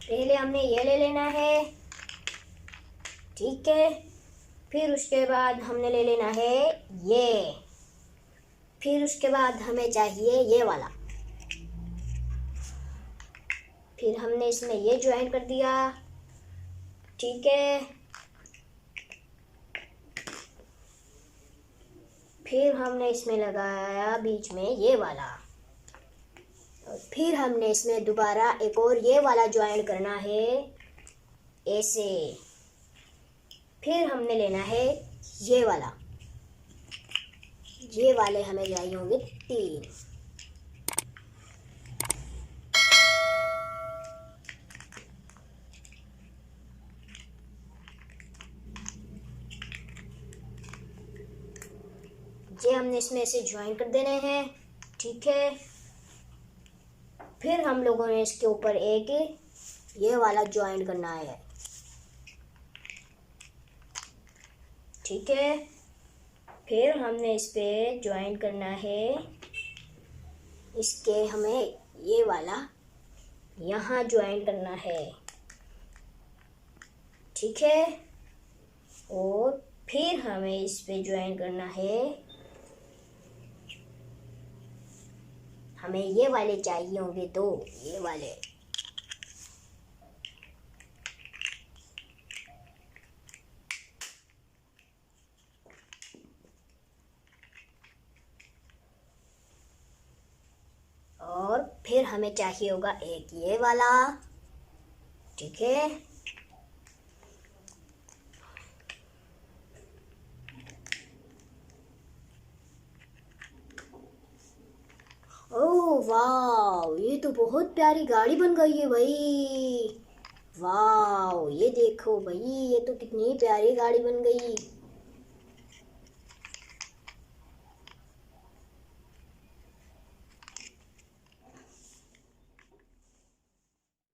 पहले हमने ये ले लेना है, ठीक है। फिर उसके बाद हमने ले लेना है ये, फिर उसके बाद हमें चाहिए ये वाला, फिर हमने इसमें ये ज्वाइन कर दिया, ठीक है। फिर हमने इसमें लगाया बीच में ये वाला, और फिर हमने इसमें दोबारा एक और ये वाला ज्वाइन करना है ऐसे। फिर हमने लेना है ये वाला, ये वाले हमें चाहिए होंगे 3। ये हमने इसमें ऐसे ज्वाइन कर देने हैं, ठीक है। फिर हम लोगों ने इसके ऊपर एक ये वाला ज्वाइन करना है, ठीक है। फिर हमने इस पे ज्वाइन करना है इसके, हमें ये वाला यहाँ ज्वाइन करना है, ठीक है। और फिर हमें इस पे ज्वाइन करना है, हमें ये वाले चाहिए होंगे 2, ये वाले, और फिर हमें चाहिए होगा एक ये वाला, ठीक है। ओह वाह, ये तो बहुत प्यारी गाड़ी बन गई है भाई। वाह, ये देखो भाई, ये तो कितनी प्यारी गाड़ी बन गई।